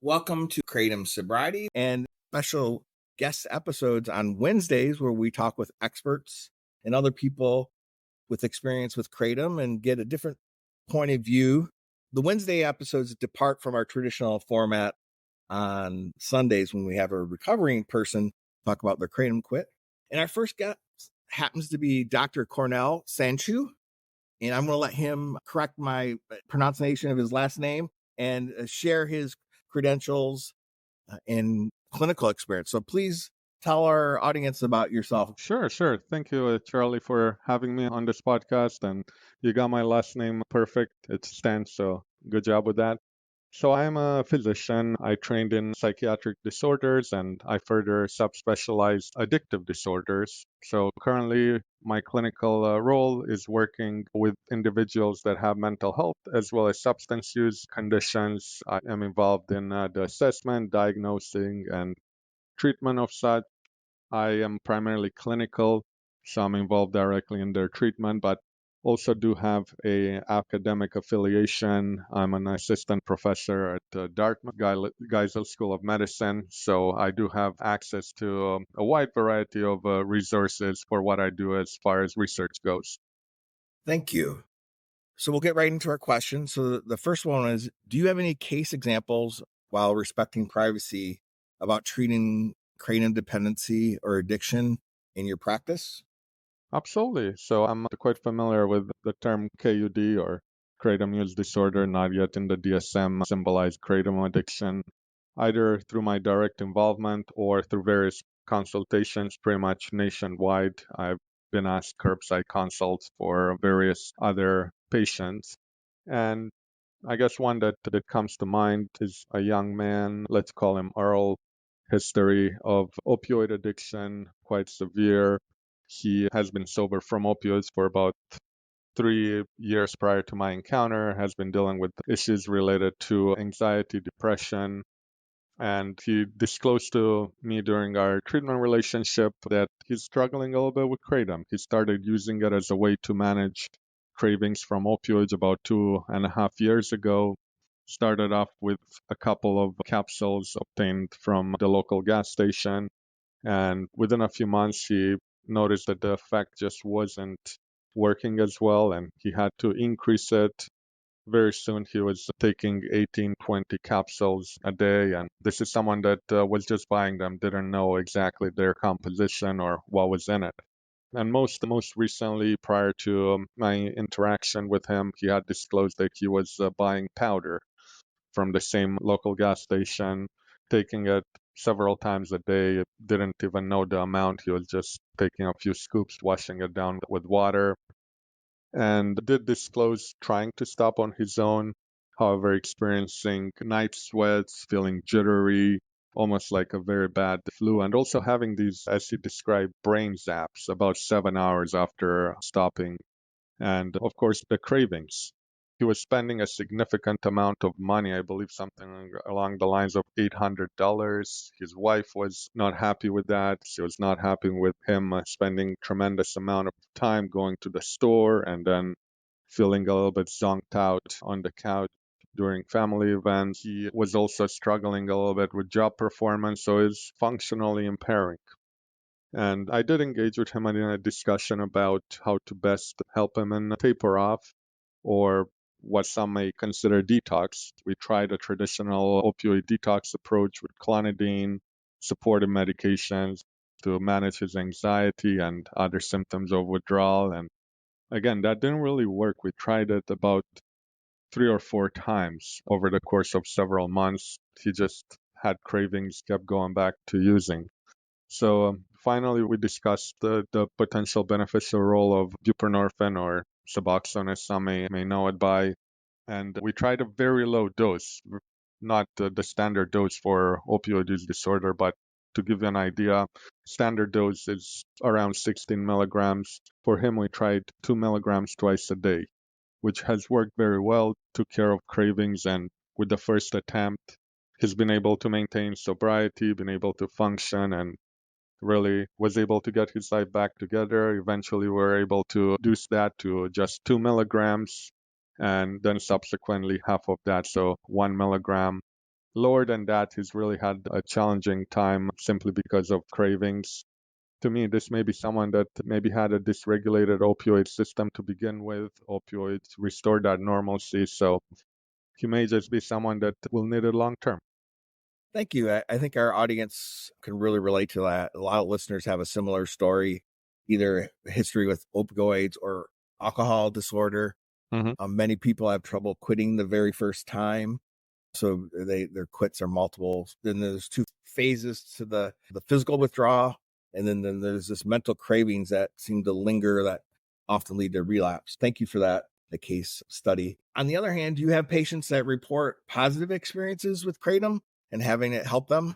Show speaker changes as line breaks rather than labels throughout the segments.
Welcome to Kratom Sobriety and special guest episodes on Wednesdays where we talk with experts and other people with experience with Kratom and get a different point of view. The Wednesday episodes depart from our traditional format on Sundays when we have a recovering person talk about their Kratom quit. And our first guest happens to be Dr. Cornel Stanciu. And I'm going to let him correct my pronunciation of his last name and share his credentials and clinical experience. So please tell our audience about yourself.
Sure. Thank you, Charlie, for having me on this podcast. And you got my last name perfect. It's Stan, so good job with that. So I'm a physician. I trained in psychiatric disorders and I further subspecialized addictive disorders. So currently my clinical role is working with individuals that have mental health as well as substance use conditions. I am involved in the assessment, diagnosing, and treatment of such. I am primarily clinical, so I'm involved directly in their treatment, but also do have a academic affiliation. I'm an assistant professor at Dartmouth Geisel School of Medicine, so I do have access to a wide variety of resources for what I do as far as research goes.
Thank you. So we'll get right into our questions. So the first one is, do you have any case examples while respecting privacy about treating Kratom dependency or addiction in your practice?
Absolutely. So I'm quite familiar with the term KUD or kratom use disorder, not yet in the DSM symbolized kratom addiction, either through my direct involvement or through various consultations pretty much nationwide. I've been asked curbside consults for various other patients. And I guess one that comes to mind is a young man, let's call him Earl, history of opioid addiction, quite severe. He has been sober from opioids for about 3 years prior to my encounter, has been dealing with issues related to anxiety, depression, and he disclosed to me during our treatment relationship that he's struggling a little bit with kratom. He started using it as a way to manage cravings from opioids about 2.5 years ago. Started off with a couple of capsules obtained from the local gas station, and within a few months, he noticed that the effect just wasn't working as well, and he had to increase it. Very soon, he was taking 18, 20 capsules a day, and this is someone that was just buying them, didn't know exactly their composition or what was in it. And most recently, prior to my interaction with him, he had disclosed that he was buying powder from the same local gas station, taking it several times a day. Didn't even know the amount. He was just taking a few scoops, washing it down with water, and did disclose trying to stop on his own. However, experiencing night sweats, feeling jittery, almost like a very bad flu, and also having these, as he described, brain zaps about 7 hours after stopping. And of course, the cravings. He was spending a significant amount of money, I believe something along the lines of $800. His wife was not happy with that. She was not happy with him spending tremendous amount of time going to the store and then feeling a little bit zonked out on the couch during family events. He was also struggling a little bit with job performance, so it's functionally impairing. And I did engage with him in a discussion about how to best help him and taper off, or what some may consider detox. We tried a traditional opioid detox approach with clonidine, supportive medications to manage his anxiety and other symptoms of withdrawal. And again, that didn't really work. We tried it about 3 or 4 times over the course of several months. He just had cravings, kept going back to using. So finally, we discussed the potential beneficial role of buprenorphine, or Suboxone, as some may know it by. And we tried a very low dose, not the standard dose for opioid use disorder, but to give you an idea, standard dose is around 16 milligrams. For him, we tried 2 milligrams twice a day, which has worked very well, took care of cravings, and with the first attempt, he's been able to maintain sobriety, been able to function, and really was able to get his life back together. Eventually, we were able to reduce that to just 2 milligrams, and then subsequently half of that, so 1 milligram. lower than that, he's really had a challenging time simply because of cravings. To me, this may be someone that maybe had a dysregulated opioid system to begin with. Opioids restore that normalcy, so he may just be someone that will need it long term.
Thank you. I think our audience can really relate to that. A lot of listeners have a similar story, either history with opioids or alcohol disorder.
Mm-hmm.
Many people have trouble quitting the very first time. So their quits are multiple. Then there's two phases to the physical withdrawal. And then there's this mental cravings that seem to linger that often lead to relapse. Thank you for that, the case study. On the other hand, do you have patients that report positive experiences with Kratom and having it help them?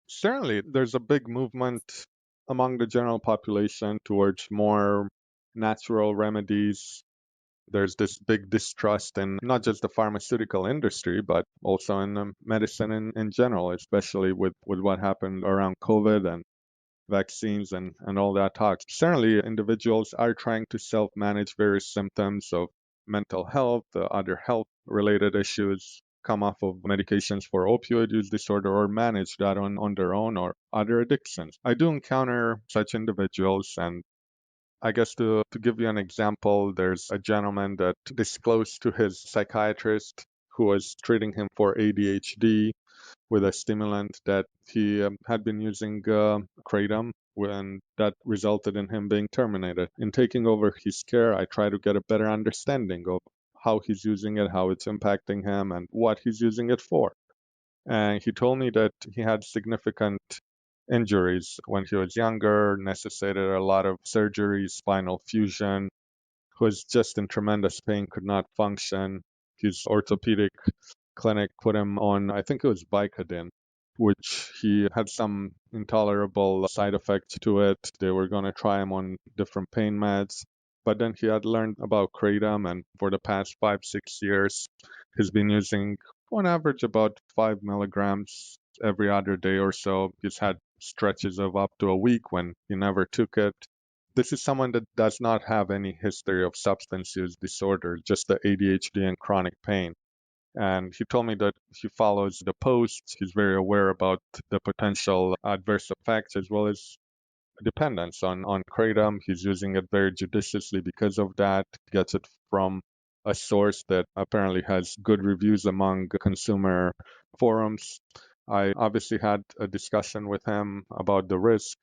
Certainly, there's a big movement among the general population towards more natural remedies. There's this big distrust in not just the pharmaceutical industry, but also in medicine in general, especially with what happened around COVID and vaccines and all that talk. Certainly, individuals are trying to self manage various symptoms of mental health, other health related issues, come off of medications for opioid use disorder, or manage that on their own or other addictions. I do encounter such individuals, and I guess to give you an example, there's a gentleman that disclosed to his psychiatrist who was treating him for ADHD with a stimulant that he had been using Kratom, when that resulted in him being terminated. In taking over his care, I try to get a better understanding of how he's using it, how it's impacting him, and what he's using it for. And he told me that he had significant injuries when he was younger, necessitated a lot of surgery, spinal fusion, was just in tremendous pain, could not function. His orthopedic clinic put him on, I think it was Vicodin, which he had some intolerable side effects to it. They were going to try him on different pain meds. But then he had learned about Kratom, and for the past 5, 6 years, he's been using on average about 5 milligrams every other day or so. He's had stretches of up to a week when he never took it. This is someone that does not have any history of substance use disorder, just the ADHD and chronic pain. And he told me that he follows the posts. He's very aware about the potential adverse effects as well as dependence on Kratom. He's using it very judiciously because of that. He gets it from a source that apparently has good reviews among consumer forums. I obviously had a discussion with him about the risk,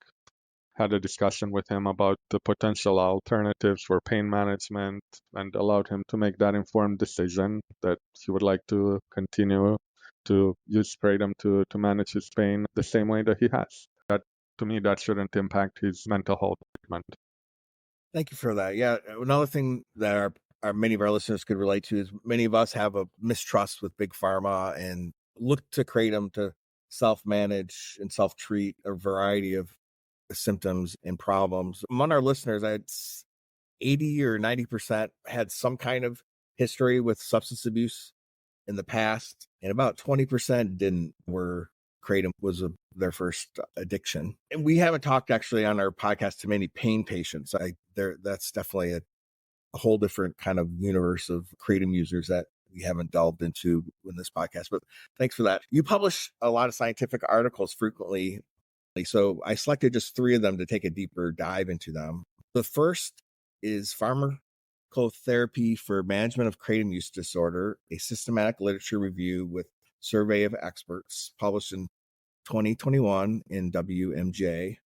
had a discussion with him about the potential alternatives for pain management, and allowed him to make that informed decision that he would like to continue to use Kratom to manage his pain the same way that he has. That, to me, that shouldn't impact his mental health treatment.
Thank you for that. Yeah, another thing that our many of our listeners could relate to is many of us have a mistrust with big pharma and look to Kratom to self-manage and self-treat a variety of symptoms and problems. Among our listeners, I'd 80 or 90% had some kind of history with substance abuse in the past, and about 20% didn't, where Kratom was their first addiction. And we haven't talked actually on our podcast to many pain patients. That's definitely a whole different kind of universe of Kratom users that we haven't delved into in this podcast. But thanks for that. You publish a lot of scientific articles frequently, so I selected just 3 of them to take a deeper dive into them. The first is Pharmacotherapy for Management of Kratom Use Disorder, a systematic literature review with survey of experts, published in 2021 in WMJ.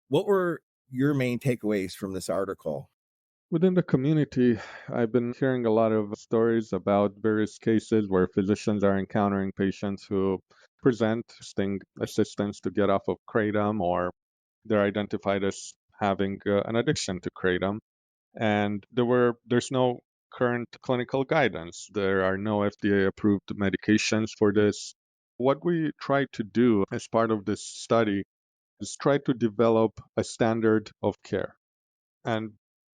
What were your main takeaways from this article?
Within the community, I've been hearing a lot of stories about various cases where physicians are encountering patients who present requesting assistance to get off of Kratom, or they're identified as having an addiction to Kratom. And there's no current clinical guidance. There are no FDA-approved medications for this. What we try to do as part of this study is try to develop a standard of care. And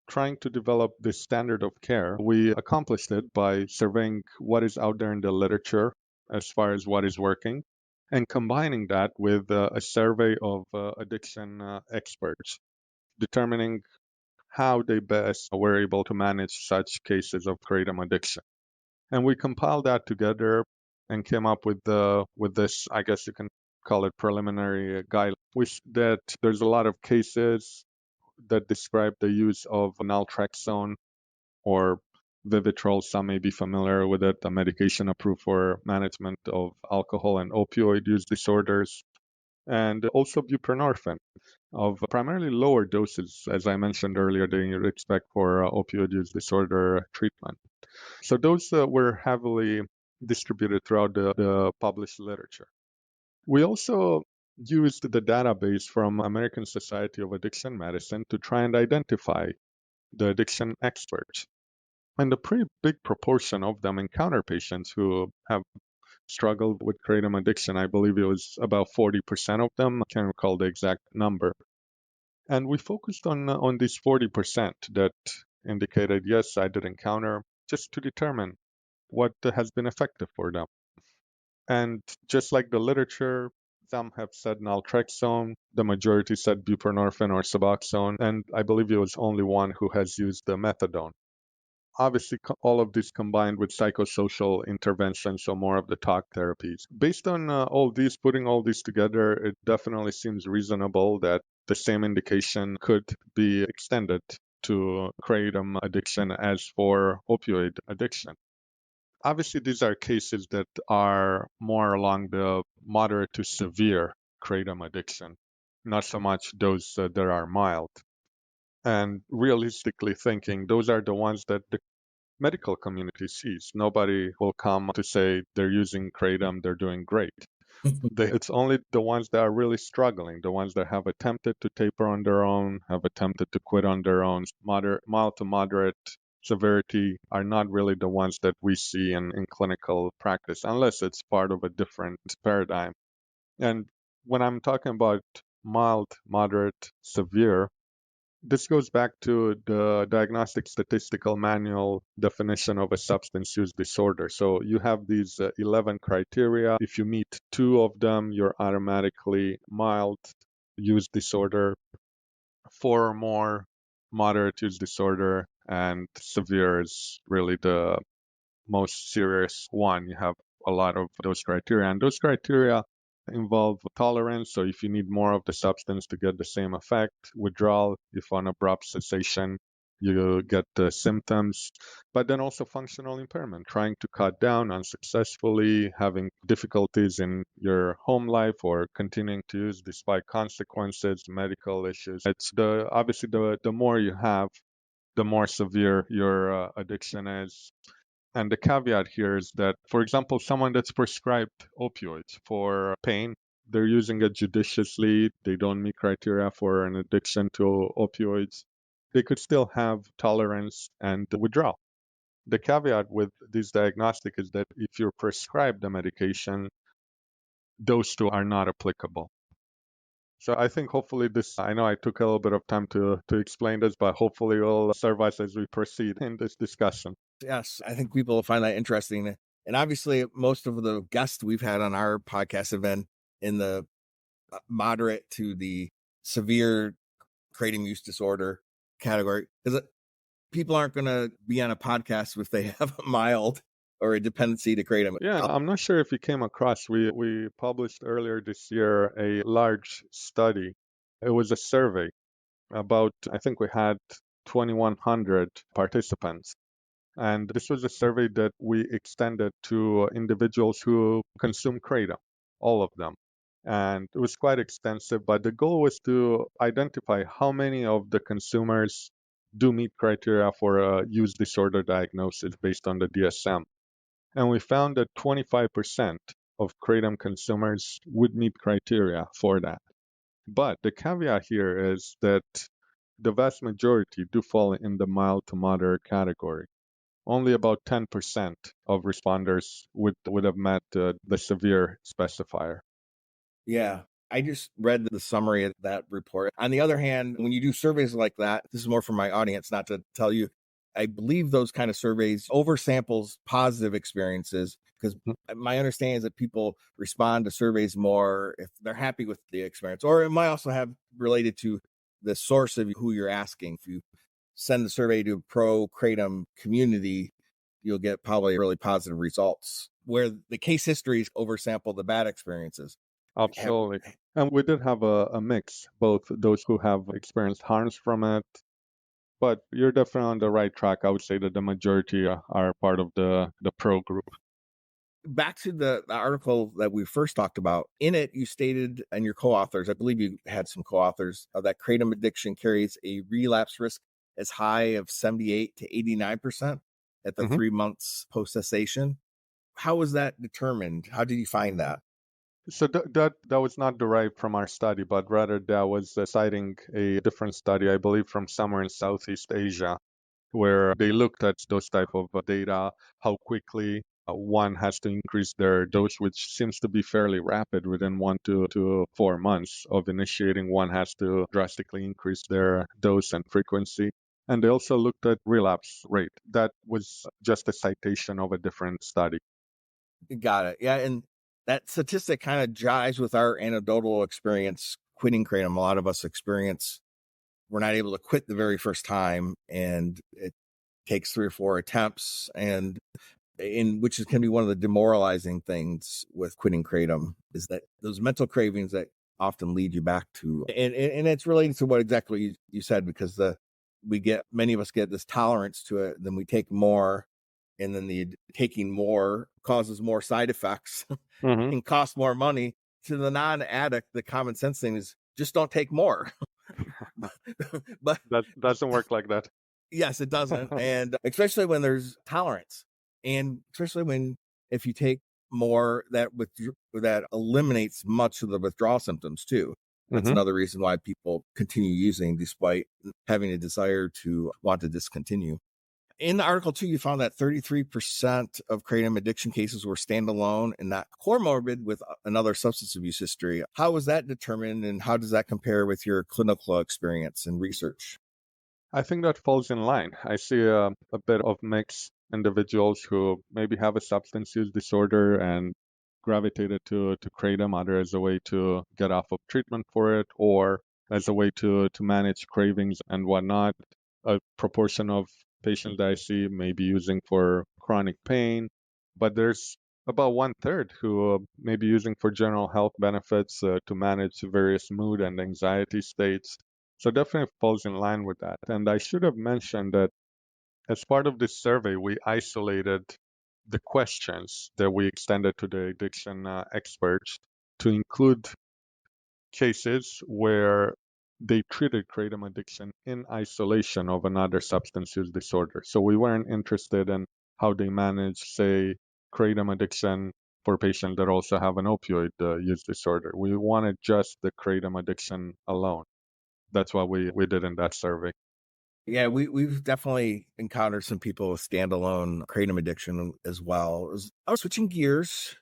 trying to develop this standard of care, we accomplished it by surveying what is out there in the literature as far as what is working, and combining that with a survey of addiction experts, determining how they best were able to manage such cases of kratom addiction. And we compiled that together and came up with this, I guess you can call it preliminary guideline, that there's a lot of cases that describe the use of naltrexone or Vivitrol. Some may be familiar with it, a medication approved for management of alcohol and opioid use disorders, and also buprenorphine of primarily lower doses, as I mentioned earlier, than you'd expect for opioid use disorder treatment. So those were heavily distributed throughout the published literature. We also used the database from American Society of Addiction Medicine to try and identify the addiction experts. And a pretty big proportion of them encounter patients who have struggled with kratom addiction. I believe it was about 40% of them. I can't recall the exact number. And we focused on these 40% that indicated, yes, I did encounter, just to determine what has been effective for them. And just like the literature, some have said naltrexone, the majority said buprenorphine or Suboxone, and I believe it was only one who has used the methadone. Obviously, all of this combined with psychosocial interventions, so more of the talk therapies. Based on putting all these together, it definitely seems reasonable that the same indication could be extended to kratom addiction as for opioid addiction. Obviously, these are cases that are more along the moderate to severe kratom addiction, not so much those that are mild. And realistically thinking, those are the ones that the medical community sees. Nobody will come to say they're using kratom, they're doing great. It's only the ones that are really struggling, the ones that have attempted to taper on their own, have attempted to quit on their own. Mild to moderate severity are not really the ones that we see in clinical practice, unless it's part of a different paradigm. And when I'm talking about mild, moderate, severe, this goes back to the Diagnostic Statistical Manual definition of a substance use disorder. So you have these 11 criteria. If you meet 2 of them, you're automatically mild use disorder. 4 or more, moderate use disorder, and severe is really the most serious one. You have a lot of those criteria, and those criteria involve tolerance. So if you need more of the substance to get the same effect, withdrawal, if on abrupt cessation, you get the symptoms, but then also functional impairment, trying to cut down unsuccessfully, having difficulties in your home life or continuing to use despite consequences, medical issues. It's obviously the more you have, the more severe your addiction is. And the caveat here is that, for example, someone that's prescribed opioids for pain, they're using it judiciously, they don't meet criteria for an addiction to opioids, they could still have tolerance and withdrawal. The caveat with this diagnostic is that if you're prescribed the medication, those two are not applicable. So I think hopefully I know I took a little bit of time to explain this, but hopefully it will serve us as we proceed in this discussion.
Yes, I think people will find that interesting. And obviously, most of the guests we've had on our podcast have been in the moderate to the severe kratom use disorder category. Because people aren't going to be on a podcast if they have a mild or a dependency to kratom.
Yeah, I'm not sure if you came across, we published earlier this year a large study. It was a survey about, I think we had 2,100 participants. And this was a survey that we extended to individuals who consume kratom, all of them. And it was quite extensive, but the goal was to identify how many of the consumers do meet criteria for a use disorder diagnosis based on the DSM. And we found that 25% of kratom consumers would meet criteria for that. But the caveat here is that the vast majority do fall in the mild to moderate category. Only about 10% of responders would have met the severe specifier.
Yeah. I just read the summary of that report. On the other hand, when you do surveys like that, this is more for my audience, not to tell you, I believe those kind of surveys oversamples positive experiences, because my understanding is that people respond to surveys more if they're happy with the experience, or it might also have related to the source of who you're asking. If you send the survey to a pro kratom community, you'll get probably really positive results. where the case histories oversample the bad experiences. Have
Absolutely. And we did have a mix, both those who have experienced harms from it, but you're definitely on the right track. I would say that the majority are part of the pro group.
back to the article that we first talked about. In it, you stated, and your co-authors, I believe you had some co-authors, that kratom addiction carries a relapse risk as high of 78 to 89% at the
Mhm.
3 months post cessation. How was that determined? How did you find that?
So that was not derived from our study, but rather that was citing a different study, I believe, from somewhere in Southeast Asia, where they looked at those type of data, how quickly one has to increase their dose, which seems to be fairly rapid within 1 to 4 months of initiating. One has to drastically increase their dose and frequency. And they also looked at relapse rate. That was just a citation of a different study.
Got it. Yeah, and that statistic kind of jives with our anecdotal experience quitting kratom. A lot of us experience we're not able to quit the very first time, and it takes 3 or 4 attempts, and in which is can be one of the demoralizing things with quitting kratom is that those mental cravings that often lead you back to, and it's related to what exactly you said, because many of us get this tolerance to it, then we take more, and then the taking more causes more side effects
Hmm.
and costs more money. To the non-addict, the common sense thing is just don't take more. but
That doesn't work like that.
yes, it doesn't. And especially when there's tolerance, and especially when, if you take more, that eliminates much of the withdrawal symptoms too. That's
Hmm.
another reason why people continue using despite having a desire to want to discontinue. In the article too, you found that 33% of kratom addiction cases were standalone and not comorbid with another substance abuse history. How was that determined, and how does that compare with your clinical experience and research?
I think that falls in line. I see a bit of mixed individuals who maybe have a substance use disorder and gravitated to kratom either as a way to get off of treatment for it or as a way to manage cravings and whatnot. A proportion of patients that I see may be using for chronic pain, but there's about 1/3 who may be using for general health benefits to manage various mood and anxiety states. So definitely falls in line with that. And I should have mentioned that as part of this survey, we isolated the questions that we extended to the addiction experts to include cases where they treated kratom addiction in isolation of another substance use disorder. So we weren't interested in how they manage, say, kratom addiction for patients that also have an opioid use disorder. We wanted just the kratom addiction alone. That's what we did in that survey.
Yeah, we've definitely encountered some people with standalone kratom addiction as well. I was switching gears,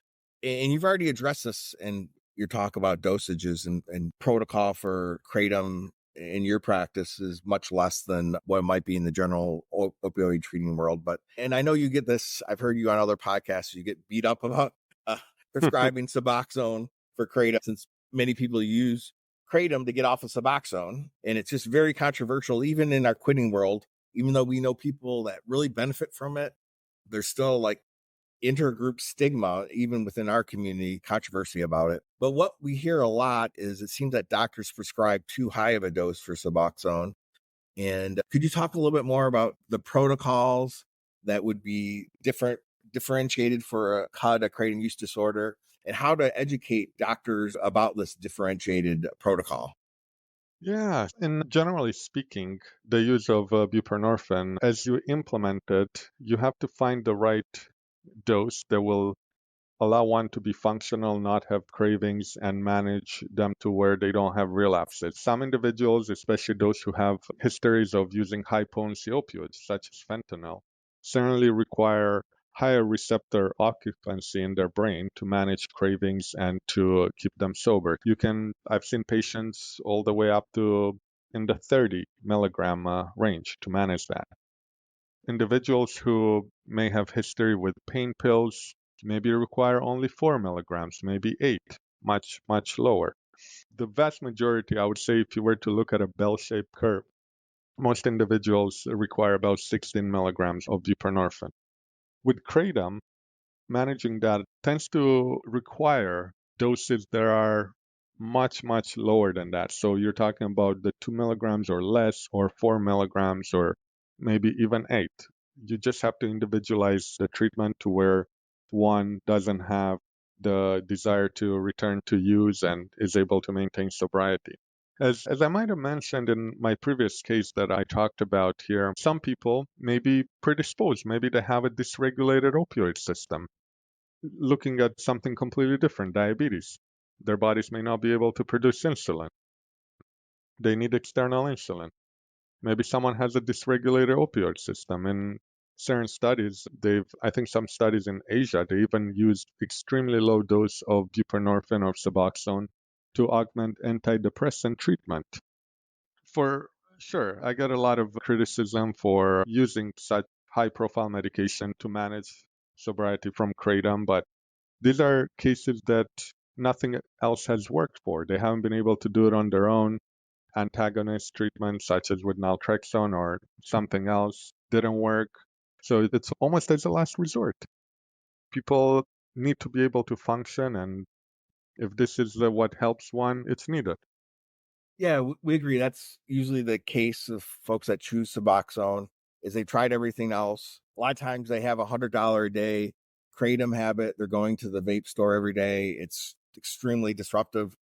and you've already addressed this in your talk about dosages, and protocol for kratom in your practice is much less than what might be in the general opioid treating world. But, and I know you get this, I've heard you on other podcasts, you get beat up about uh, prescribing Suboxone for kratom, since many people use kratom to get off of Suboxone. And it's just very controversial, even in our quitting world. Even though we know people that really benefit from it, there's still like intergroup stigma, even within our community, controversy about it. But what we hear a lot is it seems that doctors prescribe too high of a dose for Suboxone. And could you talk a little bit more about the protocols that would be differentiated for a CUD, a kratom use disorder, and how to educate doctors about this differentiated protocol?
Yeah, and generally speaking, the use of buprenorphine, as you implement it, you have to find the right dose that will allow one to be functional, not have cravings, and manage them to where they don't have relapses. Some individuals, especially those who have histories of using high potency opioids, such as fentanyl, certainly require higher receptor occupancy in their brain to manage cravings and to keep them sober. I've seen patients all the way up to in the 30 milligram range to manage that. Individuals who may have history with pain pills maybe require only 4 milligrams, maybe 8, much, much lower. The vast majority, I would say, if you were to look at a bell-shaped curve, most individuals require about 16 milligrams of buprenorphine. With kratom, managing that tends to require doses that are much, much lower than that. So you're talking about the 2 milligrams or less, or 4 milligrams, or maybe even 8. You just have to individualize the treatment to where one doesn't have the desire to return to use and is able to maintain sobriety. As I might have mentioned in my previous case that I talked about here, some people may be predisposed. Maybe they have a dysregulated opioid system. Looking at something completely different, diabetes. Their bodies may not be able to produce insulin. They need external insulin. Maybe someone has a dysregulated opioid system. In certain studies, I think some studies in Asia, they even used extremely low dose of buprenorphine or Suboxone to augment antidepressant treatment. For sure, I get a lot of criticism for using such high profile medication to manage sobriety from Kratom, but these are cases that nothing else has worked for. They haven't been able to do it on their own. Antagonist treatment, such as with naltrexone or something else, didn't work. So it's almost as a last resort. People need to be able to function, and if this is what helps one, it's needed.
Yeah, we agree. That's usually the case of folks that choose Suboxone is they've tried everything else. A lot of times they have $100 a day kratom habit. They're going to the vape store every day. It's extremely disruptive.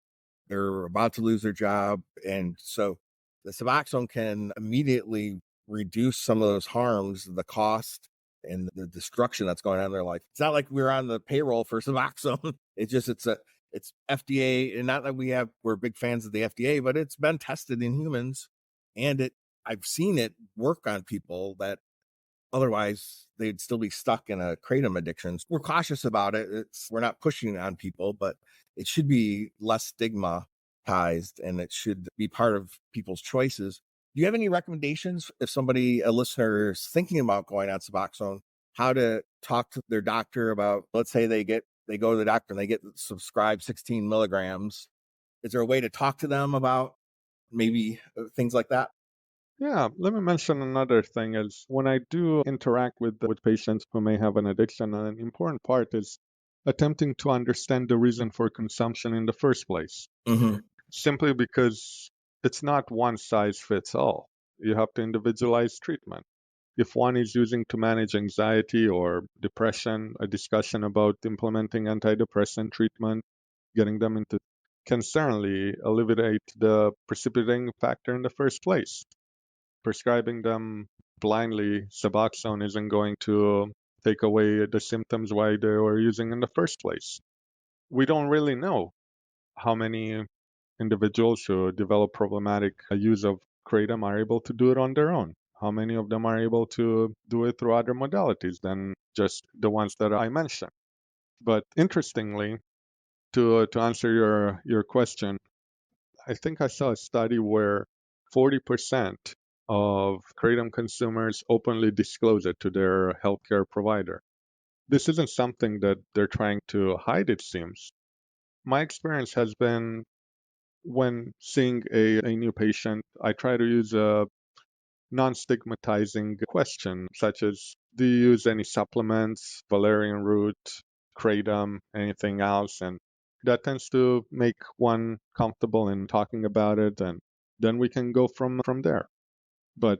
They're about to lose their job. And so the Suboxone can immediately reduce some of those harms, the cost and the destruction that's going on in their life. It's not like we're on the payroll for Suboxone. It's FDA, and not that we're big fans of the FDA, but it's been tested in humans, and I've seen it work on people that otherwise they'd still be stuck in a kratom addiction. We're cautious about it. We're not pushing it on people, but it should be less stigmatized and it should be part of people's choices. Do you have any recommendations if a listener is thinking about going on Suboxone, how to talk to their doctor about, let's say they go to the doctor and they get subscribed 16 milligrams. Is there a way to talk to them about maybe things like that?
Yeah, let me mention another thing is when I do interact with patients who may have an addiction, an important part is attempting to understand the reason for consumption in the first place.
Mm-hmm.
Simply because it's not one size fits all. You have to individualize treatment. If one is using to manage anxiety or depression, a discussion about implementing antidepressant treatment, getting them into, can certainly alleviate the precipitating factor in the first place. Prescribing them blindly Suboxone isn't going to take away the symptoms why they were using in the first place. We don't really know how many individuals who develop problematic use of kratom are able to do it on their own. How many of them are able to do it through other modalities than just the ones that I mentioned? But interestingly, to answer your question, I think I saw a study where 40% of kratom consumers openly disclose it to their healthcare provider. This isn't something that they're trying to hide, it seems. My experience has been when seeing a new patient, I try to use a non-stigmatizing question, such as, do you use any supplements, valerian root, kratom, anything else? And that tends to make one comfortable in talking about it, and then we can go from there. But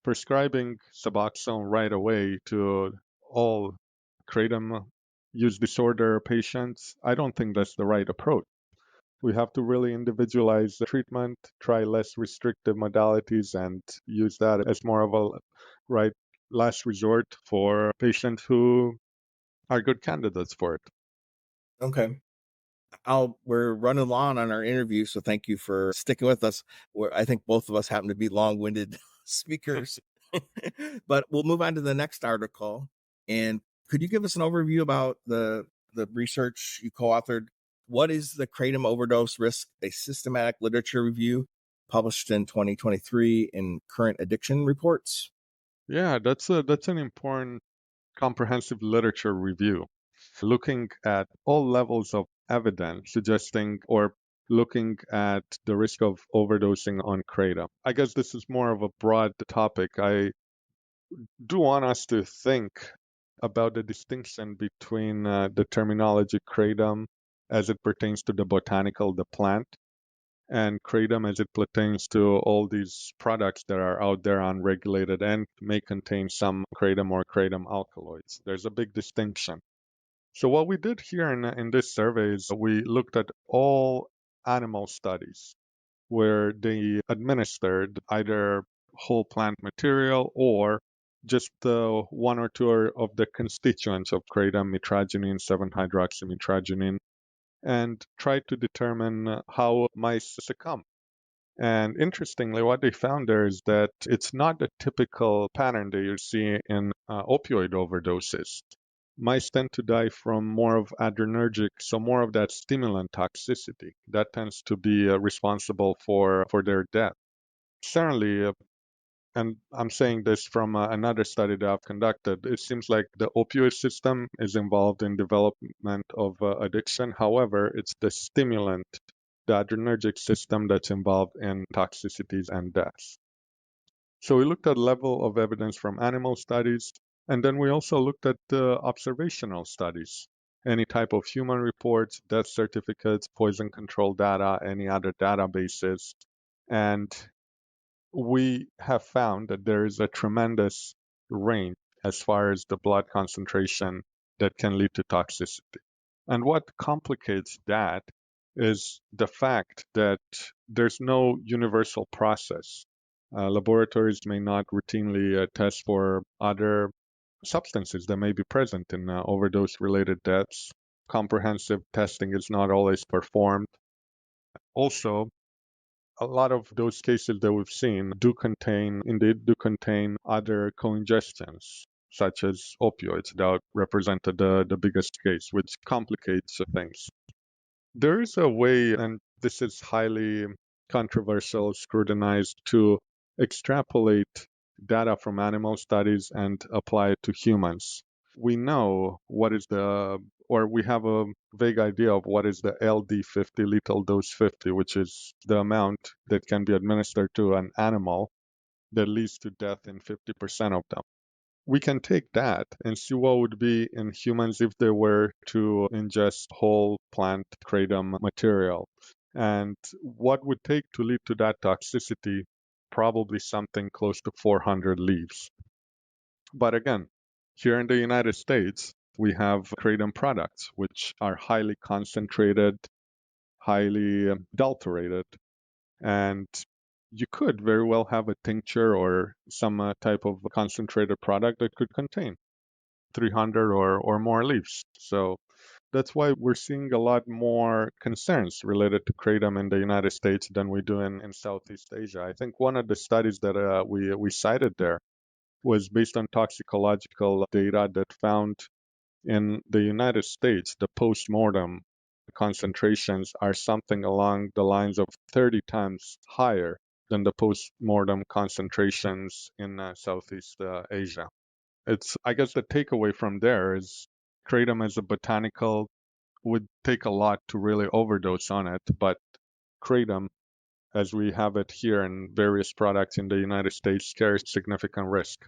prescribing Suboxone right away to all kratom use disorder patients, I don't think that's the right approach. We have to really individualize the treatment, try less restrictive modalities, and use that as more of a right last resort for patients who are good candidates for it.
Okay. We're running long on our interview, so thank you for sticking with us. I think both of us happen to be long-winded speakers, but we'll move on to the next article. And could you give us an overview about the research you co-authored? What is the kratom overdose risk? A systematic literature review published in 2023 in Current Addiction Reports.
Yeah, that's an important comprehensive literature review, looking at all levels of evidence suggesting or looking at the risk of overdosing on kratom. I guess this is more of a broad topic. I do want us to think about the distinction between the terminology kratom as it pertains to the botanical, the plant, and kratom as it pertains to all these products that are out there unregulated and may contain some kratom or kratom alkaloids. There's a big distinction. So what we did here in this survey is we looked at all animal studies where they administered either whole plant material or just the one or two of the constituents of kratom, mitragynine, 7-hydroxymitragynine, and tried to determine how mice succumb. And interestingly, what they found there is that it's not the typical pattern that you see in opioid overdoses. Mice tend to die from more of adrenergic, so more of that stimulant toxicity. That tends to be responsible for their death. Certainly, and I'm saying this from another study that I've conducted, it seems like the opioid system is involved in development of addiction. However, it's the stimulant, the adrenergic system that's involved in toxicities and deaths. So we looked at level of evidence from animal studies, and then we also looked at observational studies, any type of human reports, death certificates, poison control data, any other databases. And we have found that there is a tremendous range as far as the blood concentration that can lead to toxicity. And what complicates that is the fact that there's no universal process. Laboratories may not routinely test for other substances that may be present in overdose related deaths. Comprehensive testing is not always performed. Also, a lot of those cases that we've seen indeed do contain other co-ingestions, such as opioids that represented the biggest case, which complicates things. There is a way, and this is highly controversial, scrutinized, to extrapolate data from animal studies and apply it to humans. We know we have a vague idea of what is the LD50, lethal dose 50, which is the amount that can be administered to an animal that leads to death in 50% of them. We can take that and see what would be in humans if they were to ingest whole plant kratom material. And what would take to lead to that toxicity, probably something close to 400 leaves. But again, here in the United States, we have kratom products, which are highly concentrated, highly adulterated, and you could very well have a tincture or some type of concentrated product that could contain 300 or more leaves. So that's why we're seeing a lot more concerns related to kratom in the United States than we do in Southeast Asia. I think one of the studies that we cited there was based on toxicological data that found in the United States, the post-mortem concentrations are something along the lines of 30 times higher than the post-mortem concentrations in Southeast Asia. I guess the takeaway from there is kratom as a botanical would take a lot to really overdose on it, but kratom, as we have it here in various products in the United States, carries significant risk.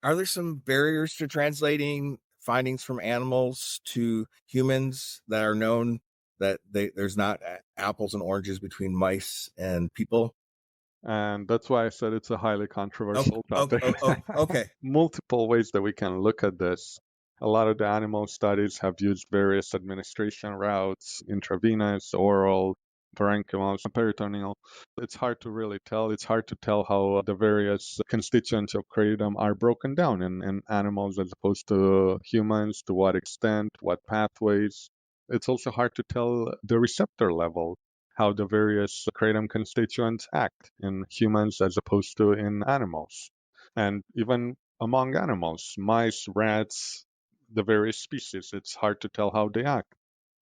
Are there some barriers to translating findings from animals to humans that are known that there's not apples and oranges between mice and people?
And that's why I said it's a highly controversial topic.
Okay.
Multiple ways that we can look at this. A lot of the animal studies have used various administration routes, intravenous, oral, parenchymal, peritoneal. It's hard to really tell. It's hard to tell how the various constituents of kratom are broken down in animals as opposed to humans, to what extent, what pathways. It's also hard to tell the receptor level, how the various kratom constituents act in humans as opposed to in animals. And even among animals, mice, rats, the various species, it's hard to tell how they act.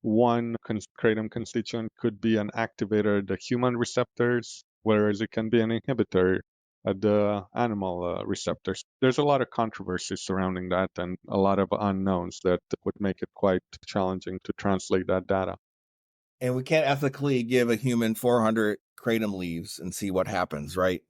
One kratom constituent could be an activator at the human receptors, whereas it can be an inhibitor at the animal receptors. There's a lot of controversy surrounding that and a lot of unknowns that would make it quite challenging to translate that data.
And we can't ethically give a human 400 kratom leaves and see what happens, right?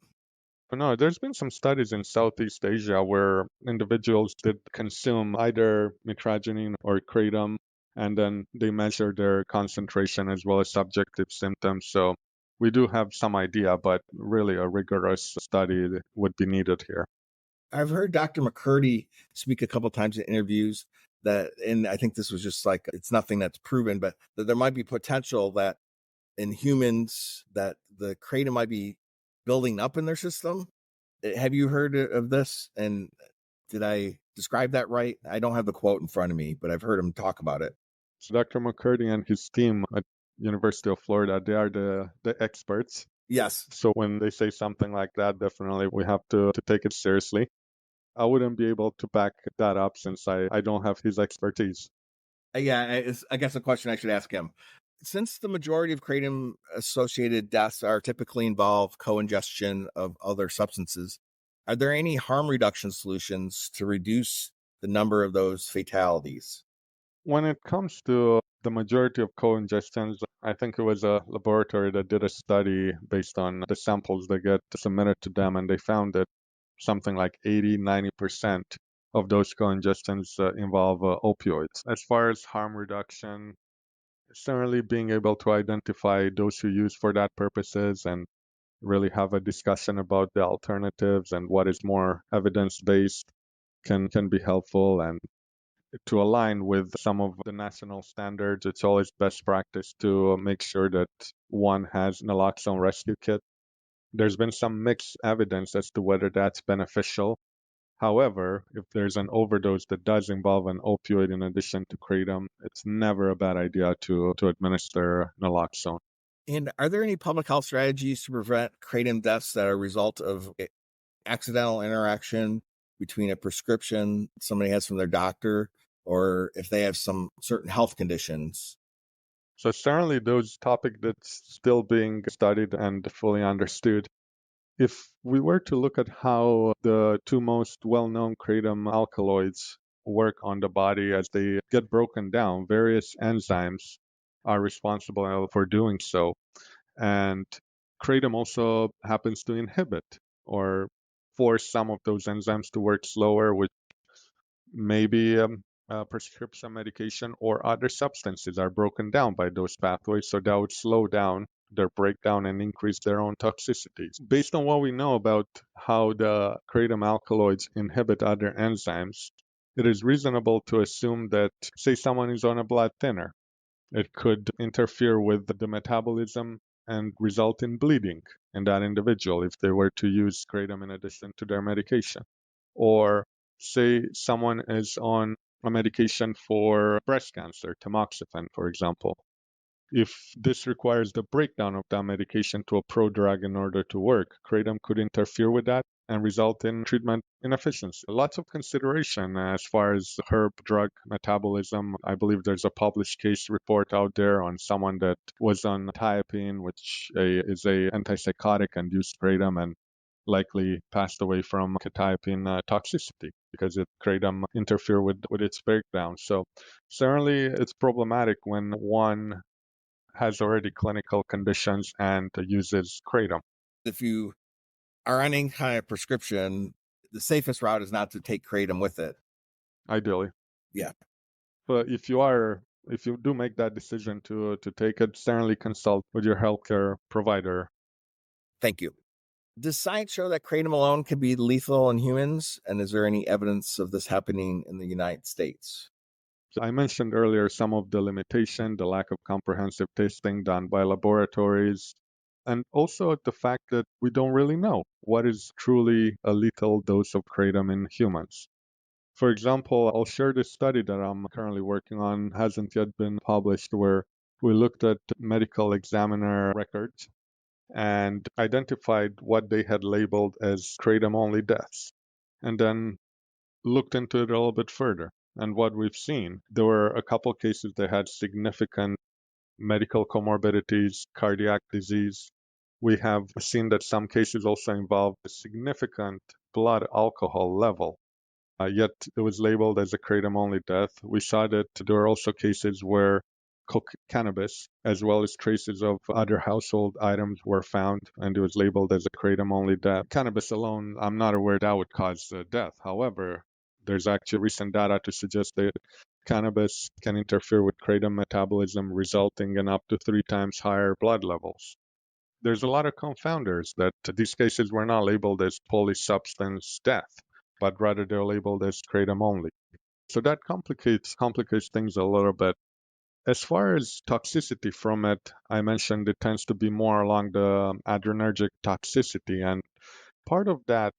But no, there's been some studies in Southeast Asia where individuals did consume either mitragynine or kratom, and then they measure their concentration as well as subjective symptoms. So we do have some idea, but really a rigorous study would be needed here.
I've heard Dr. McCurdy speak a couple times in interviews that, and I think this was just like, it's nothing that's proven, but that there might be potential that in humans that the kratom might be building up in their system. Have you heard of this? And did I describe that right? I don't have the quote in front of me, but I've heard him talk about it.
So Dr. McCurdy and his team at University of Florida, they are the experts.
Yes.
So when they say something like that, definitely we have to take it seriously. I wouldn't be able to back that up since I don't have his expertise.
Yeah, I guess a question I should ask him. Since the majority of kratom associated deaths are typically involve co-ingestion of other substances, are there any harm reduction solutions to reduce the number of those fatalities?
When it comes to the majority of co-ingestions, I think it was a laboratory that did a study based on the samples that get submitted to them, and they found that something like 80-90% of those co-ingestions involve opioids. As far as harm reduction, certainly being able to identify those who use for that purposes and really have a discussion about the alternatives and what is more evidence-based can be helpful. And to align with some of the national standards, it's always best practice to make sure that one has naloxone rescue kit. There's been some mixed evidence as to whether that's beneficial. However, if there's an overdose that does involve an opioid in addition to kratom, it's never a bad idea to administer naloxone.
And are there any public health strategies to prevent kratom deaths that are a result of accidental interaction between a prescription somebody has from their doctor or if they have some certain health conditions?
So certainly those topic that's still being studied and fully understood. If we were to look at how the two most well-known kratom alkaloids work on the body as they get broken down, various enzymes are responsible for doing so. And kratom also happens to inhibit or force some of those enzymes to work slower, which maybe prescription medication or other substances are broken down by those pathways, so that would slow down their breakdown and increase their own toxicities. Based on what we know about how the kratom alkaloids inhibit other enzymes, it is reasonable to assume that, say, someone is on a blood thinner, it could interfere with the metabolism and result in bleeding in that individual if they were to use kratom in addition to their medication. Or say someone is on a medication for breast cancer, tamoxifen, for example. If this requires the breakdown of that medication to a prodrug in order to work, kratom could interfere with that and result in treatment inefficiency. Lots of consideration as far as herb drug metabolism. I believe there's a published case report out there on someone that was on thiopine, which is a antipsychotic, and used kratom and likely passed away from quetiapine toxicity because kratom interfere with its breakdown. So certainly it's problematic when one has already clinical conditions and uses kratom.
If you are on any kind of prescription, the safest route is not to take kratom with it.
Ideally.
Yeah.
But if you do make that decision to take it, certainly consult with your healthcare provider.
Thank you. Does science show that kratom alone can be lethal in humans? And is there any evidence of this happening in the United States?
So I mentioned earlier some of the limitation, the lack of comprehensive testing done by laboratories, and also the fact that we don't really know what is truly a lethal dose of kratom in humans. For example, I'll share this study that I'm currently working on, hasn't yet been published, where we looked at medical examiner records and identified what they had labeled as kratom-only deaths, and then looked into it a little bit further. And what we've seen, there were a couple cases that had significant medical comorbidities, cardiac disease. We have seen that some cases also involved a significant blood alcohol level, yet it was labeled as a kratom-only death. We saw that there were also cases where cannabis, as well as traces of other household items were found, and it was labeled as a kratom-only death. Cannabis alone, I'm not aware that would cause death. However, there's actually recent data to suggest that cannabis can interfere with kratom metabolism, resulting in up to 3 times higher blood levels. There's a lot of confounders that these cases were not labeled as polysubstance death, but rather they're labeled as kratom only. So that complicates things a little bit. As far as toxicity from it, I mentioned it tends to be more along the adrenergic toxicity, and part of that,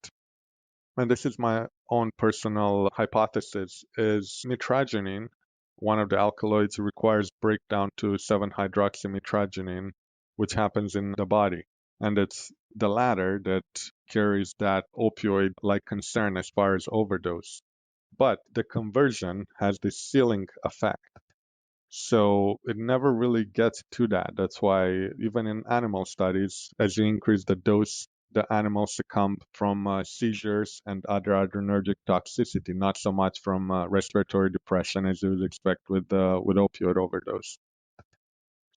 and this is my own personal hypothesis, is mitragynine, one of the alkaloids, requires breakdown to 7-hydroxymitragynine, which happens in the body. And it's the latter that carries that opioid-like concern as far as overdose. But the conversion has this ceiling effect. So it never really gets to that. That's why even in animal studies, as you increase the dose, the animals succumb from seizures and other adrenergic toxicity, not so much from respiratory depression as you would expect with opioid overdose.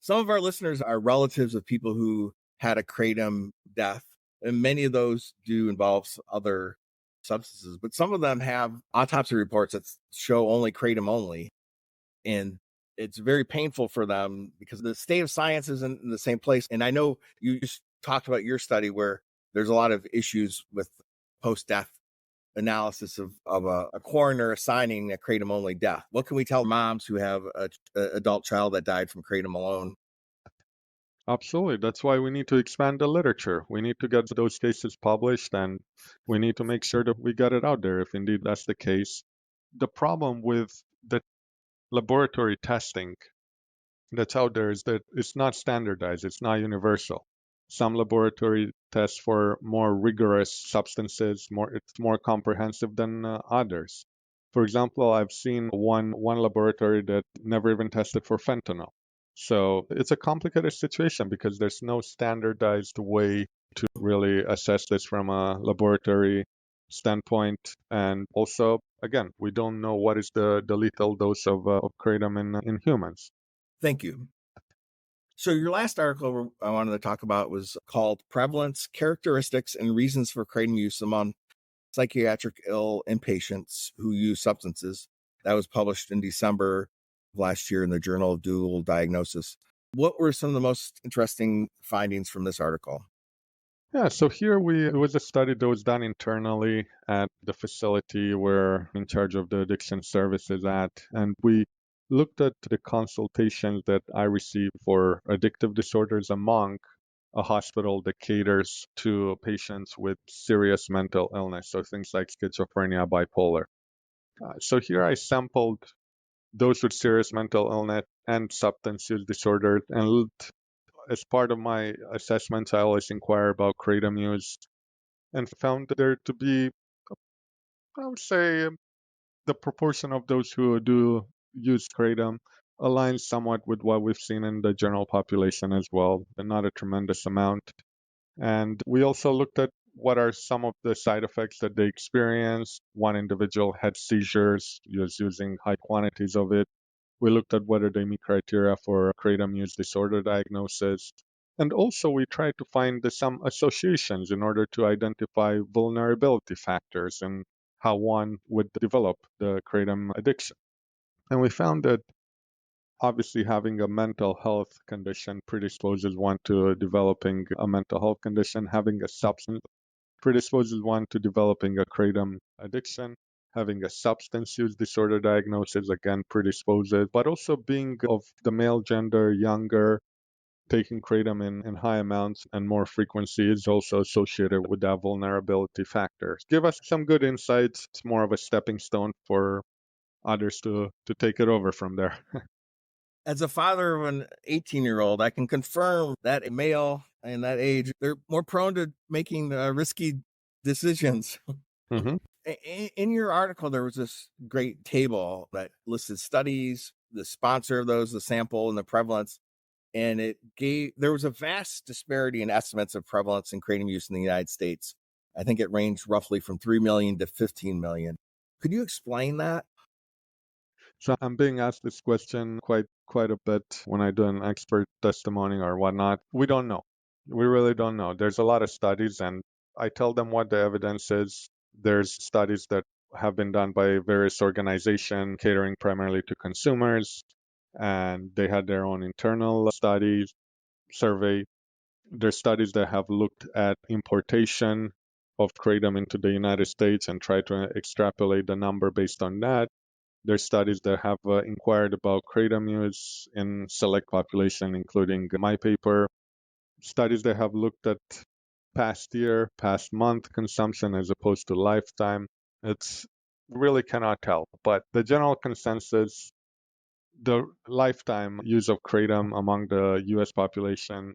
Some of our listeners are relatives of people who had a kratom death, and many of those do involve other substances, but some of them have autopsy reports that show only kratom only. And it's very painful for them because the state of science isn't in the same place. And I know you just talked about your study where there's a lot of issues with post-death analysis of a coroner assigning a kratom only death. What can we tell moms who have a adult child that died from kratom alone?
Absolutely. That's why we need to expand the literature. We need to get those cases published, and we need to make sure that we get it out there if indeed that's the case. The problem with the laboratory testing that's out there is that it's not standardized, it's not universal. Some laboratory tests for more rigorous substances, it's more comprehensive than others. For example, I've seen one laboratory that never even tested for fentanyl. So it's a complicated situation because there's no standardized way to really assess this from a laboratory standpoint. And also, again, we don't know what is the lethal dose of kratom in humans.
Thank you. So your last article I wanted to talk about was called Prevalence, Characteristics, and Reasons for Kratom Use Among Psychiatric Ill Inpatients Who Use Substances. That was published in December of last year in the Journal of Dual Diagnosis. What were some of the most interesting findings from this article?
Yeah, so here it was a study that was done internally at the facility we're in charge of the addiction services at, and we looked at the consultations that I received for addictive disorders among a hospital that caters to patients with serious mental illness, so things like schizophrenia, bipolar. So here I sampled those with serious mental illness and substance use disorder, and as part of my assessments, I always inquire about kratom use and found there to be, I would say, the proportion of those who do use kratom aligns somewhat with what we've seen in the general population as well, but not a tremendous amount. And we also looked at what are some of the side effects that they experienced. One individual had seizures, he was using high quantities of it. We looked at whether they meet criteria for kratom use disorder diagnosis. And also, we tried to find some associations in order to identify vulnerability factors and how one would develop the kratom addiction. And we found that obviously having a mental health condition predisposes one to developing a mental health condition. Having a substance predisposes one to developing a kratom addiction. Having a substance use disorder diagnosis again predisposes, but also being of the male gender, younger, taking kratom in high amounts and more frequency is also associated with that vulnerability factor. Give us some good insights. It's more of a stepping stone for others to take it over from there.
As a father of an 18-year-old, I can confirm that a male in that age, they're more prone to making risky decisions.
Mm-hmm.
In your article, there was this great table that listed studies, the sponsor of those, the sample, and the prevalence. And there was a vast disparity in estimates of prevalence in kratom use in the United States. I think it ranged roughly from 3 million to 15 million. Could you explain that?
So I'm being asked this question quite a bit when I do an expert testimony or whatnot. We don't know. We really don't know. There's a lot of studies, and I tell them what the evidence is. There's studies that have been done by various organizations catering primarily to consumers, and they had their own internal studies, survey. There's studies that have looked at importation of kratom into the United States and tried to extrapolate the number based on that. There's studies that have inquired about kratom use in select population, including my paper. Studies that have looked at past year, past month consumption as opposed to lifetime. It's really cannot tell. But the general consensus, the lifetime use of kratom among the U.S. population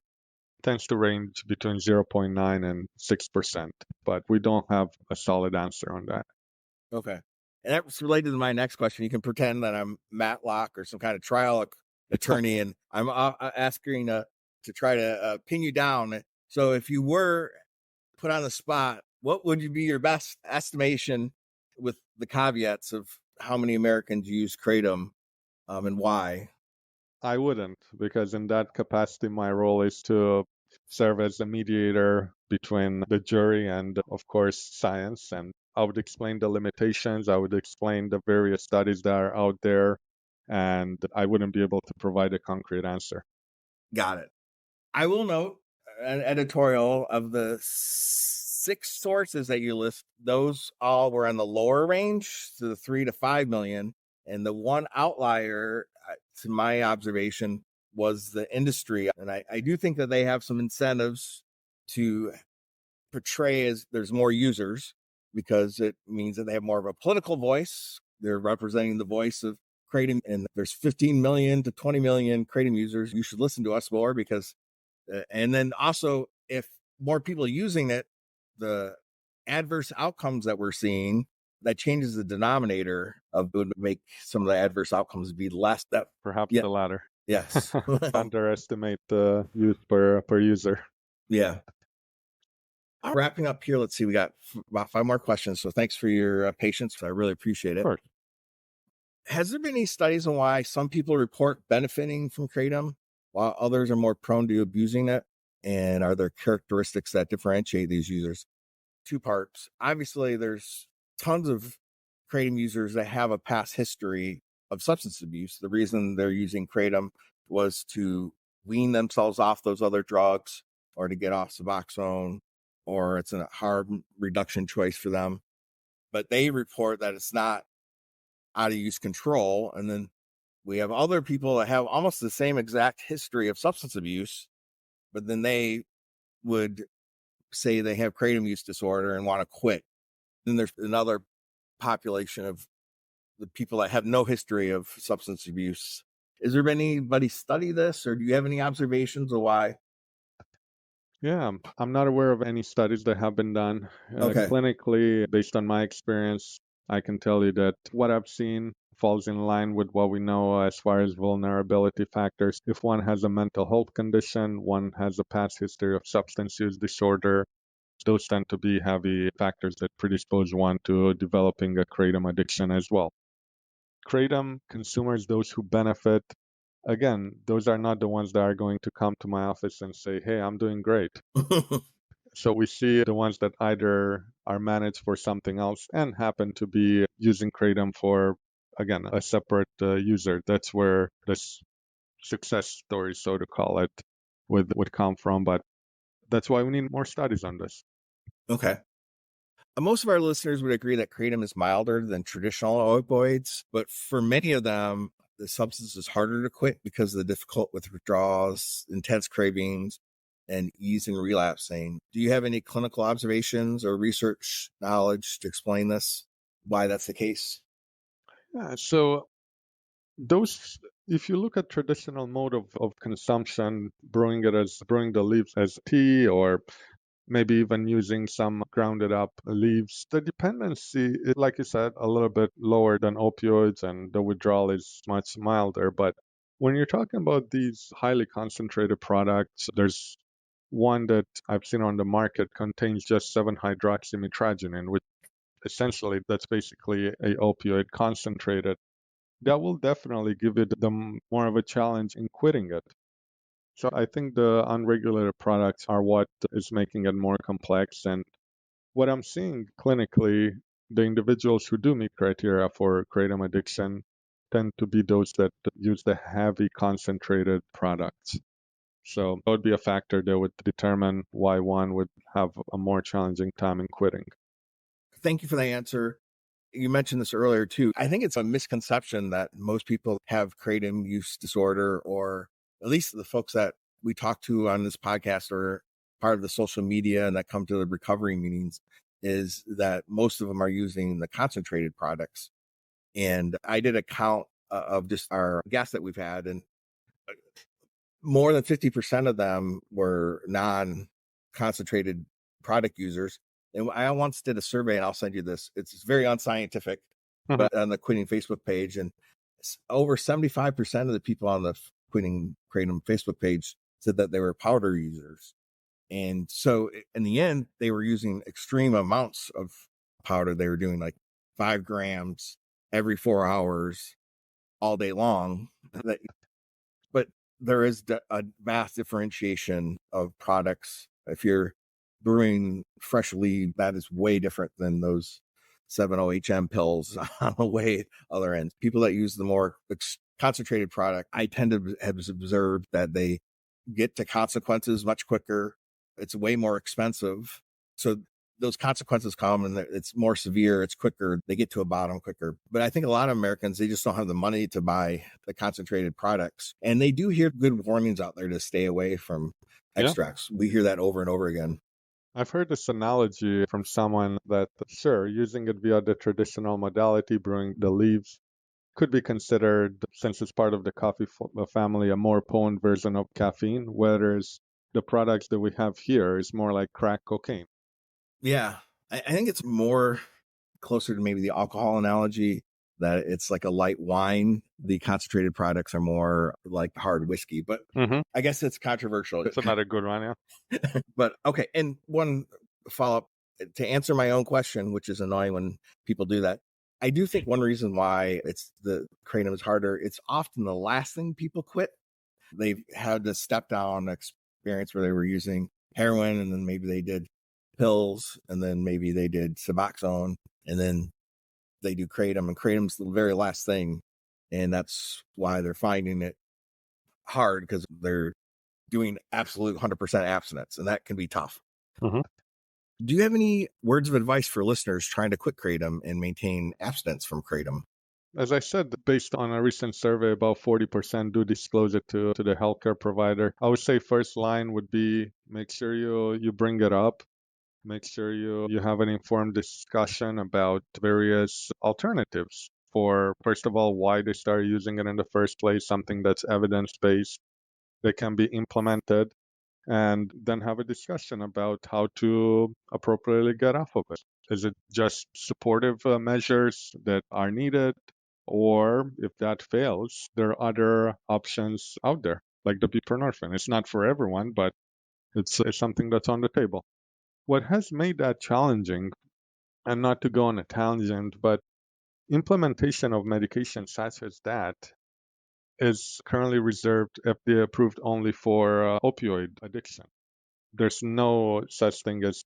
tends to range between 0.9 and 6%, but we don't have a solid answer on that.
Okay. And that's related to my next question. You can pretend that I'm Matlock or some kind of trial attorney, and I'm asking to try to pin you down. So if you were put on the spot, what would be your best estimation with the caveats of how many Americans use kratom and why?
I wouldn't, because in that capacity, my role is to serve as a mediator between the jury and, of course, science. And I would explain the limitations, I would explain the various studies that are out there, and I wouldn't be able to provide a concrete answer.
Got it. I will note an editorial of the 6 sources that you list. Those all were in the lower range, to the 3 to 5 million. And the one outlier, to my observation, was the industry. And I do think that they have some incentives to portray as there's more users, because it means that they have more of a political voice. They're representing the voice of kratom, and there's 15 million to 20 million kratom users. You should listen to us more, because and then also, if more people using it, the adverse outcomes that we're seeing, that changes the denominator of, would make some of the adverse outcomes be less. That
Perhaps
yeah,
the latter.
yes.
Underestimate the use per user.
Yeah. Wrapping up here, let's see, we got about 5 more questions. So thanks for your patience. I really appreciate
Of
it.
course.
Has there been any studies on why some people report benefiting from kratom while others are more prone to abusing it? And are there characteristics that differentiate these users? 2 parts. Obviously, there's tons of kratom users that have a past history of substance abuse. The reason they're using kratom was to wean themselves off those other drugs, or to get off Suboxone, or it's a harm reduction choice for them. But they report that it's not out of use control. And then we have other people that have almost the same exact history of substance abuse, but then they would say they have kratom use disorder and want to quit. Then there's another population of the people that have no history of substance abuse. Is there been anybody study this, or do you have any observations of why?
Yeah, I'm not aware of any studies that have been done.
Okay.
Clinically, based on my experience, I can tell you that what I've seen falls in line with what we know as far as vulnerability factors. If one has a mental health condition, one has a past history of substance use disorder, those tend to be heavy factors that predispose one to developing a kratom addiction as well. Kratom consumers, those who benefit, again, those are not the ones that are going to come to my office and say, hey, I'm doing great. So we see the ones that either are managed for something else and happen to be using kratom for, again, a separate user. That's where this success story, so to call it, would come from. But that's why we need more studies on this.
Okay. Most of our listeners would agree that kratom is milder than traditional opioids, but for many of them, the substance is harder to quit because of the difficult with withdrawals, intense cravings, and ease in relapsing. Do you have any clinical observations or research knowledge to explain this, why that's the case?
Yeah, so those, if you look at traditional mode of consumption, brewing the leaves as tea, or maybe even using some grounded up leaves, the dependency is, like you said, a little bit lower than opioids, and the withdrawal is much milder. But when you're talking about these highly concentrated products, there's one that I've seen on the market contains just 7-hydroxymitragynine, which essentially that's basically a opioid concentrated. that will definitely give you more of a challenge in quitting it. So I think the unregulated products are what is making it more complex. And what I'm seeing clinically, the individuals who do meet criteria for kratom addiction tend to be those that use the heavy concentrated products. So that would be a factor that would determine why one would have a more challenging time in quitting.
Thank you for the answer. You mentioned this earlier too. I think it's a misconception that most people have kratom use disorder, or at least the folks that we talk to on this podcast or part of the social media and that come to the recovery meetings, is that most of them are using the concentrated products. And I did a count of just our guests that we've had, and more than 50% of them were non-concentrated product users. And I once did a survey, and I'll send you this. It's very unscientific,
Mhm.
but on the Quitting Facebook page, and over 75% of the people on the Quitting Kratom Facebook page said that they were powder users. And so in the end, they were using extreme amounts of powder. They were doing like 5 grams every 4 hours all day long. But there is a vast differentiation of products. If you're brewing fresh leaf, that is way different than those 7-OHM pills on the way other ends. People that use the more concentrated product, I tend to have observed that they get to consequences much quicker. It's way more expensive. So those consequences come and it's more severe, it's quicker, they get to a bottom quicker. But I think a lot of Americans, they just don't have the money to buy the concentrated products. And they do hear good warnings out there to stay away from
Yeah.
extracts. We hear that over and over again.
I've heard this analogy from someone that, sure, using it via the traditional modality, brewing the leaves, could be considered, since it's part of the coffee family, a more potent version of caffeine, whereas the products that we have here is more like crack cocaine.
Yeah. I think it's more closer to maybe the alcohol analogy, that it's like a light wine. The concentrated products are more like hard whiskey, but I guess it's controversial.
It's another good one, yeah.
But okay. And one follow up to answer my own question, which is annoying when people do that. I do think one reason why it's the kratom is harder, it's often the last thing people quit. They've had to step down experience where they were using heroin, and then maybe they did pills, and then maybe they did Suboxone, and then they do kratom, and kratom's the very last thing. And that's why they're finding it hard, because they're doing absolute 100% abstinence, and that can be tough.
Mhm.
Do you have any words of advice for listeners trying to quit kratom and maintain abstinence from kratom?
As I said, based on a recent survey, about 40% do disclose it to the healthcare provider. I would say first line would be make sure you bring it up. Make sure you have an informed discussion about various alternatives for, first of all, why they started using it in the first place, something that's evidence-based that can be implemented, and then have a discussion about how to appropriately get off of it. Is it just supportive measures that are needed? Or if that fails, there are other options out there, like the buprenorphine. It's not for everyone, but it's something that's on the table. What has made that challenging, and not to go on a tangent, but implementation of medication such as that is currently reserved, FDA approved, only for opioid addiction. There's no such thing as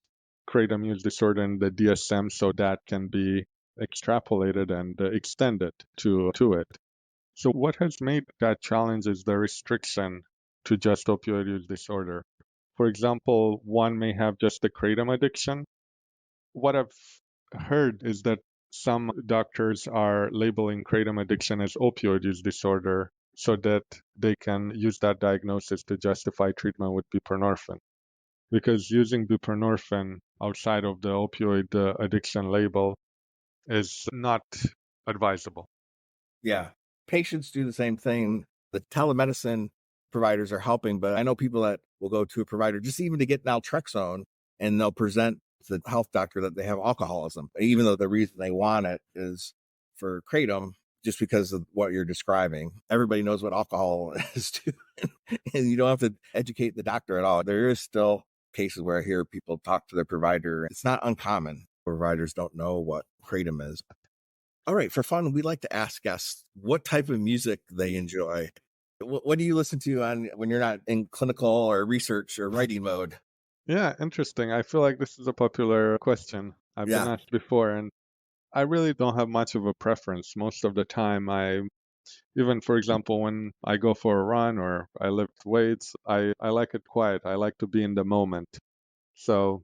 kratom use disorder in the DSM, so that can be extrapolated and extended to it. So what has made that challenge is the restriction to just opioid use disorder. For example, one may have just the kratom addiction. What I've heard is that some doctors are labeling kratom addiction as opioid use disorder so that they can use that diagnosis to justify treatment with buprenorphine. Because using buprenorphine outside of the opioid addiction label is not advisable.
Yeah. Patients do the same thing. The telemedicine providers are helping, but I know people that will go to a provider just even to get naltrexone, and they'll present to the health doctor that they have alcoholism, even though the reason they want it is for kratom, just because of what you're describing. Everybody knows what alcohol is too, and you don't have to educate the doctor at all. There is still cases where I hear people talk to their provider. It's not uncommon. Providers don't know what kratom is. All right, for fun, we like to ask guests what type of music they enjoy. What do you listen to on when you're not in clinical or research or writing mode?
Yeah, interesting. I feel like this is a popular question. I've been
Yeah,
asked before, and I really don't have much of a preference. Most of the time, even for example, when I go for a run or I lift weights, I like it quiet. I like to be in the moment. So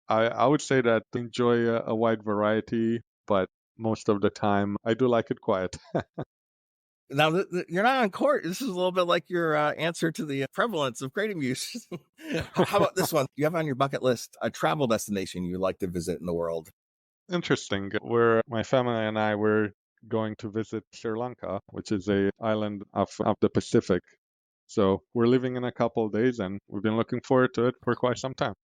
I would say that I enjoy a wide variety, but most of the time I do like it quiet.
now you're not on court. This is a little bit like your answer to the prevalence of kratom use. How about this one? You have on your bucket list a travel destination you'd like to visit in the world.
Interesting. Where my family and I were going to visit Sri Lanka, which is a island of the Pacific. So we're leaving in a couple of days, and we've been looking forward to it for quite some time.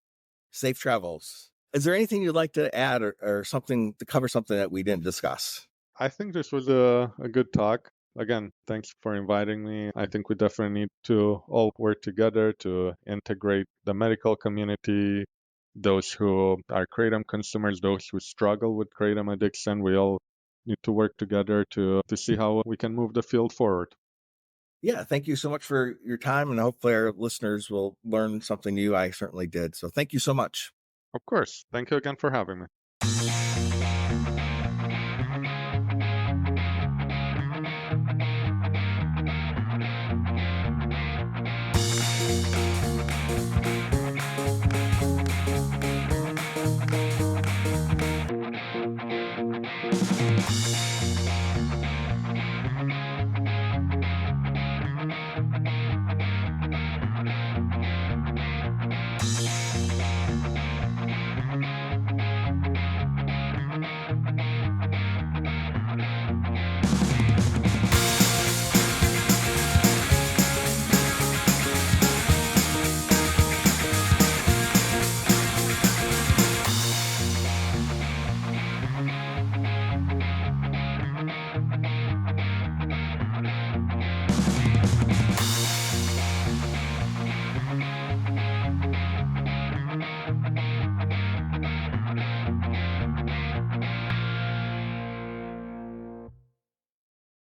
Safe travels. Is there anything you'd like to add or something to cover something that we didn't discuss?
I think this was a good talk. Again, thanks for inviting me. I think we definitely need to all work together to integrate the medical community, those who are kratom consumers, those who struggle with kratom addiction. We all need to work together to see how we can move the field forward.
Yeah, thank you so much for your time, and hopefully our listeners will learn something new. I certainly did. So thank you so much.
Of course. Thank you again for having me.